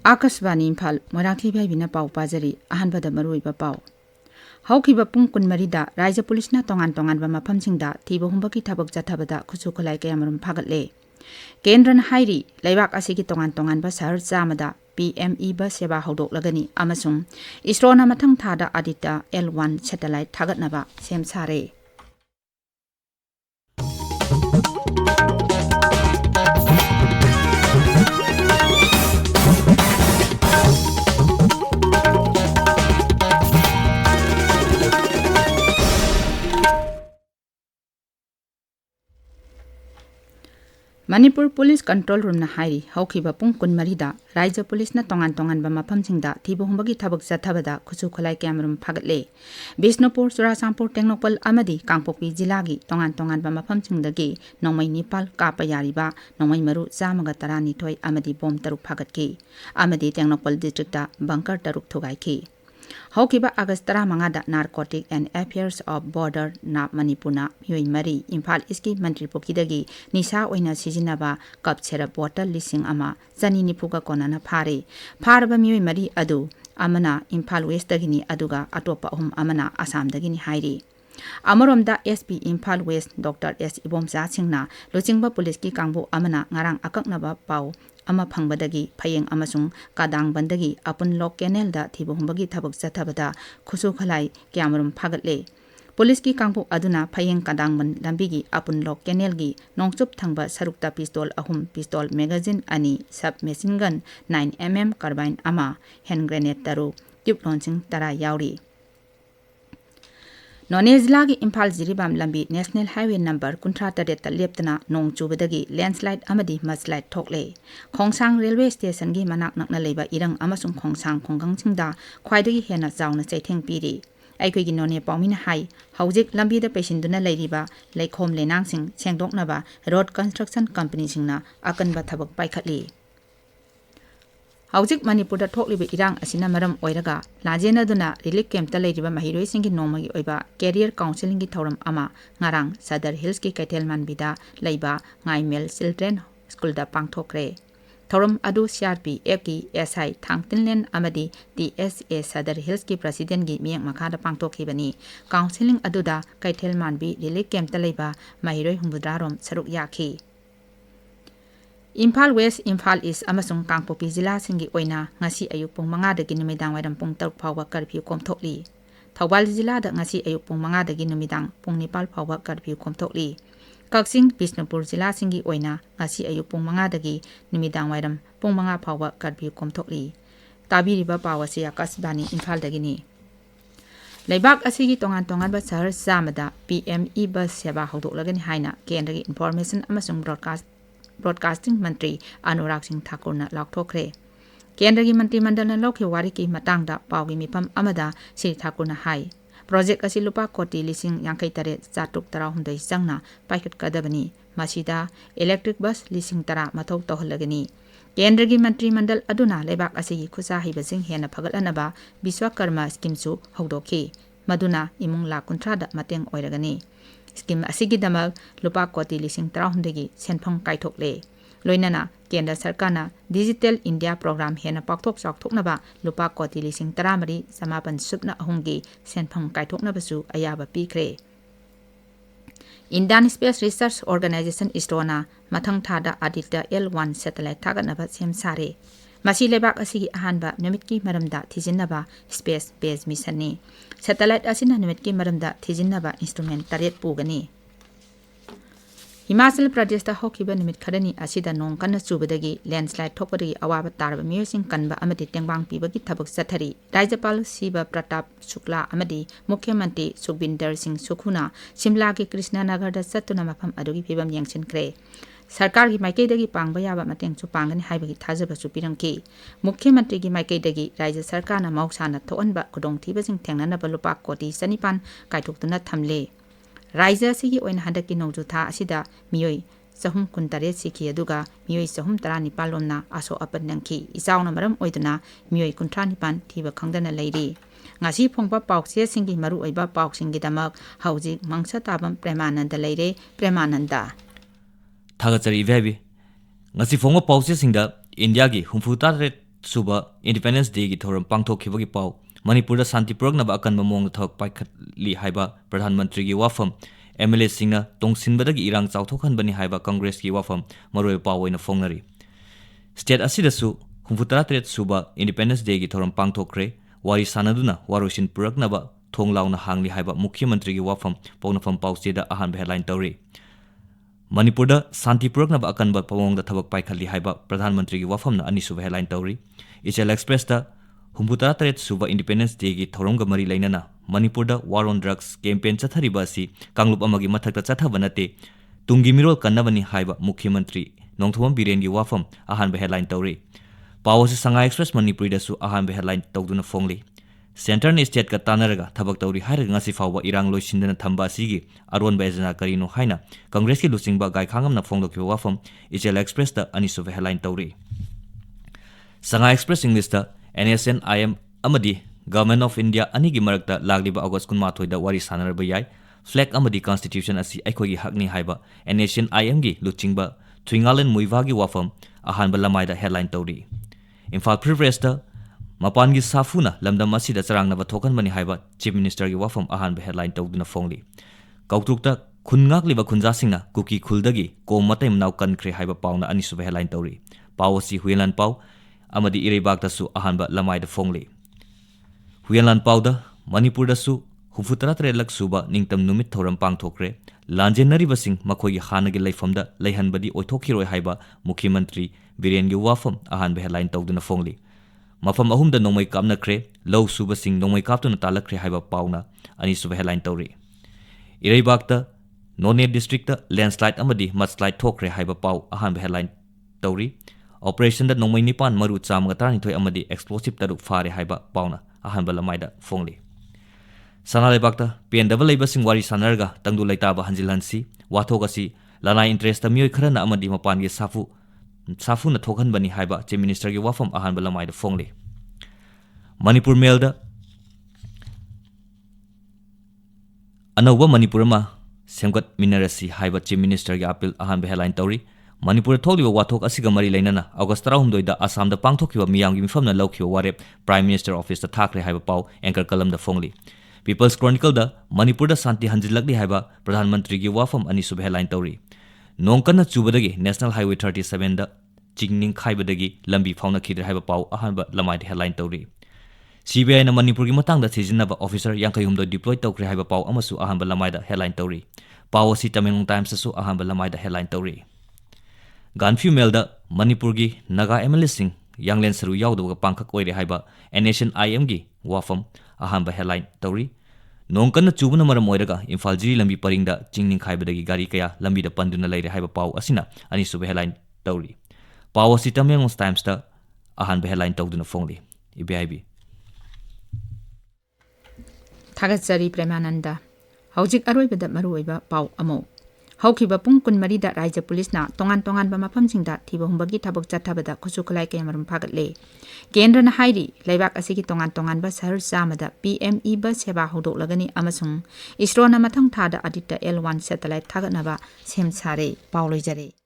Akasvani Imphal Moirangthem Ibehaibi na pau pajari ahanbada maruiba pau. Haukiba pung kunmarida Raija Police na tongan ba mafamsingda thiba humbaki thabak jathabada khusu khulai kayamarum phaгаtle. Kendran hairi laibak asigi tongan ba sahar chamada PME ba seba haudoklagani amasung ISROna mathang thada adita L1 satellite thagatnaba sem sare. Manipur Police Control Room na hairi haukiba pung kunmarida Raija Police na tongan ba mafamsingda thiba humbagi thabak jathabada khusu khulai kayamarum phaгаtle. Bisnupur Churasampur Tengnopal amadi Kangpokpi jilagi tongan ba mafamsingdagi nongmai nipal kapa yariba nongmai maru chamaga tarani thoi amadi bom taruk phagatki amadi Tengnopal districta bunker taruk thugaiki. Haukiba August 15 Narcotic and Affairs of Border na Manipurna Miyoi Mari Imphal Eastki Mantri Pokidagi Nisa oina sijinaba cup chera bottle lising ama zani nipuga konana phare pharaba Miyoi Mari adu amana Imphal West dagini aduga atopa amana Assam dagini hairi. Amoromda SP Imphal West Dr. S. Ibomsa Singna Luchingba Police ki kangbu amana ngarang akaknaba pau ama phangbadagi phayeng amasung kadang bandagi apun lok canal da thibu humbagi thabak jathabada khusu khalai kyamarum phaгаtle. Police ki kangbu aduna phayeng kadang ban lambigi apun lok canal gi nongchup thangba sarukta pistol pistol magazine ani sub machine gun 9mm carbine ama hand grenade taru tube launching tara yauri. Nonezlagi Imphal Jiribam Lambi National Highway number Kuntra Tareta Leptana Nong Chubadagi landslide amadi mudslide thokle. Khongsang Railway Station gi manak nakna leba irang amasung khongsang khonggangsingda khwaidagi hena chauna chaitheng piri. Aikoi none pawmina hai haujik lambi da pesinduna leiriba leikhom lenangsing sengdoknaba road construction company singna akanba thabak paikhatli. Haujik Manipur da thokliba irang asina maram oiraga lajena duna relief camp ta leiriba mahiroi singi nomagi oiba career counseling gi thoram ama ngarang Sadar Hills ki Kaithelman bida leiba ngaimel children school da pangthokre. Thoram adu CRPF ki SI Thangtinlen amadi TSA Sadar Hills ki president gi miyang makhada pangthokhibani. Counseling aduda Kaithelman bi relief camp ta leiba mahiroi humbudrarom saruk yakhi. Imphal West, Imphal East amasung Kangpokpi jila singi oina ngasi ayuk pung 5 dagi numidang waidam pung 3 phawa curfew komthokli. Thawbal jila da ngasi ayuk pung 5 dagi numidang pung 9 phawa curfew komthokli. Kaksing Bisnupur jila singi oina ngasi ayuk pung 5 dagi numidang waidam pung 5 phawa curfew komthokli. Tabiriba pawasi Akasvani Imphal dagini. Laibak asigi tongan ba sahar samada PME bus seba haudoklagani haina kendagi information amasung Broadcasting Mantri Anurag Singh Thakur na laukthokre. Kendragi Mantri Mandal na lokhi wari ki matangda pawgi mipam amada Sri Thakur na hai. Project asi lupa koti lising yang kaitare chatuk tara hundai changna paikhat kadabani masida electric bus lising tara mathau tohlagani. Kendragi Mantri Mandal aduna lebak asigi khusa hibasing hena phagatlanaba Biswakarma scheme su haudoki. Maduna imung la kuntrada mateng oiragani. Scheme asigi damal lupa koti lising tarahundegi senphang kaithokle. Loinana Kendra Sarkarna Digital India Program hena pakthok chakthoknaba lupa koti lising taramari samapan supna ahungi senphang kaithoknabasu ayaba pikre. Indian Space Research Organization ISROna mathang thada adita L1 satellite thagatnaba semsare. Masi lebak asigi ahanba numitki maramda thijinnaba space based mission ni. Satellite asina numitki maramda thijinnaba instrument taret pugani. Himachal Pradesh da hokiba numit khadani asida nong kana chubadagi landslide thokpadagi awaba tarba miyosing kanba amadi tengbang pibagi thabak sathari. Rajapal Siva Pratap Shukla amadi Mukhyamantri Sukhbinder Singh Sukhuna Shimla ki Krishnanagar da satuna mafam adugi pibam yangchinkre. Sarkar ki maikaidagi pangba yaba mateng chu pangani haibagi thajaba chu pirangki. Mukhyamantri ki maikaidagi Raja Sarkarna mausana thoanba khudongthibasing thengnanaba lupa koti sanipan kaithoktuna thamle. Raja sigi oina handaki nongju tha asida miyoi sahum kuntare sikhi aduga miyoi sahum tarani palomna aso apan nangki isauna maram oiduna miyoi kuntrani pan thiba khangdana leiri. Ngasi phongpa paukse singi maru oiba pauksingi damak haujik Mangsatabam Premananda leire. Premananda Thagachari Ibehaibi ngasi phongpa pause singda India gi humfu taret suba Independence Day gi thoram pangthokkhibagi pau Manipur Santi Puraknaba akanba mong thok paikhatli haiba Pradhan Mantri gi wafam MLA singna tongsinbadagi irang chauthokhanbani haiba Congress gi wafam maroi pawoina fongnari state asidasu 63 suba Independence Day gi thoram pangthokre wari sanaduna warosin puraknaba thonglauna hangli haiba Mukhyamantri gi wafam pawnafam paucheda ahan headline tawri Manipur da Santi Puraknaba akanba pawong da thabak paikhatli haiba Pradhan Mantri gi wafam na ani suba headline tawri Ichel Express da 63 suba Independence Day gi thoronga mari lainana Manipur da war on drugs campaign chathariba si Kanglup amagi mathakta chathabanate tungi mirol kannabani haiba Mukhyamantri Nongthom Biren gi wafam ahan headline tawri Pawasi Sanga Express Manipuri da su ahan headline tawduna fongli Center ni state ka tanaraga thabak tawri haira ngasi fawba irang loisindana thamba sigi aron baizana karino haina Congress ki lusingba gai khangam na fongdokki wafam Ichel Express da ani suba headline tawri Sanga Express English da NSNIM amadi Government of India anigi marakta lagliba August 18 da wari sanarba yai flag amadi constitution asi aikhogi hakni haiba NSNIM gi luchingba Twingalen Muivagi wafam ahanba lamai da headline tawri Imphal Press da Mapan gi safuna lamdam asida charangnaba thokanbani haiba Chief Minister gi wafam ahanba headline tawduna fongli Kautrukta khungakliba khunjasingna kuki khuldagi kom matai mnaw kankhre haiba pauna ani suba headline tawri Pawasi Huilan Paw amadi Irebak da su ahanba lamai da fongli Huilan Paw da Manipur da su 63 lak suba ningtam numit thoram pangthokre lanjenari basing makhogi hanagi laifamda leihanbadi oithokhiroi haiba Mukhyamantri Biren gi wafam ahanba headline tawduna fongli Mafam ahumda nongmai kapna kre low suba sing nongmai kaptuna talakre haiba pauna ani suba headline tawri Irebak da None district da landslide amadi mudslide thokre haiba paw ahanba headline tawri Operation da nongmai nipan maru chamaga tarnithoi amadi explosive taruk fare haiba pauna ahanba lamai da fongli Sanalebak da PNW leibasing wari sanarga tangdu laitaba hanjilhansi wathogasi lanai interest da mioi kharana amadi mapan gi safu na thokhanbani haiba Chief Minister gi wafam ahanba lamai da fongli Manipur Mail da Anauba Manipur ma semgat minarasi haiba Chief Minister gi appeal ahanba headline tawri Manipur tholiba wathok asiga mari lainana August 19 da Assam da pangthokkiba miyam gi mifamna laukhiba warep Prime Minister Office da thakre haiba paw anchor kalam da fongli People's Chronicle da Manipur da santi hanjilakli haiba Pradhan Mantri gi wafam ani suba headline tawri Nongkana chubadagi National Highway 37 da Jingning khaibadagi lambi fauna khidra haiba paw ahanba lamai da headline tawri CBI na Manipur gi matang da thijinaba officer yankayum do deploy tawkre haiba paw amasu ahanba lamai da headline tawri Pawasi Tamil Times su ahanba lamai da headline tawri Ganfu Mail da Manipur gi Naga MLA sing Yanglen Saru yawdaga pangkhak oire haiba NSNIM gi wafam ahanba headline tawri Nongkana chubuna maram oiraga Imphal jiri lambi paringda Jingning khaibadagi gari kaya lambi da panduna leire haiba paw asina ani suba headline tawri Pawasi Tamil Times da ahanba headline tawduna fongli Ibehaibi Thagatsari Premananda Haujik aroibada maruoiba paw amo Haukiba pung kun marida Raja Police na tongan ba mafamsingda thiba humbagi thabak chathabada khusukalai kayamarum phagatle Kendra na hairi laibak asigi tongan ba sahar samada PME ba seba hodoklagani amasung ISRO na mathang thada Aditya L1 satellite thagatnaba sem sare pawloijare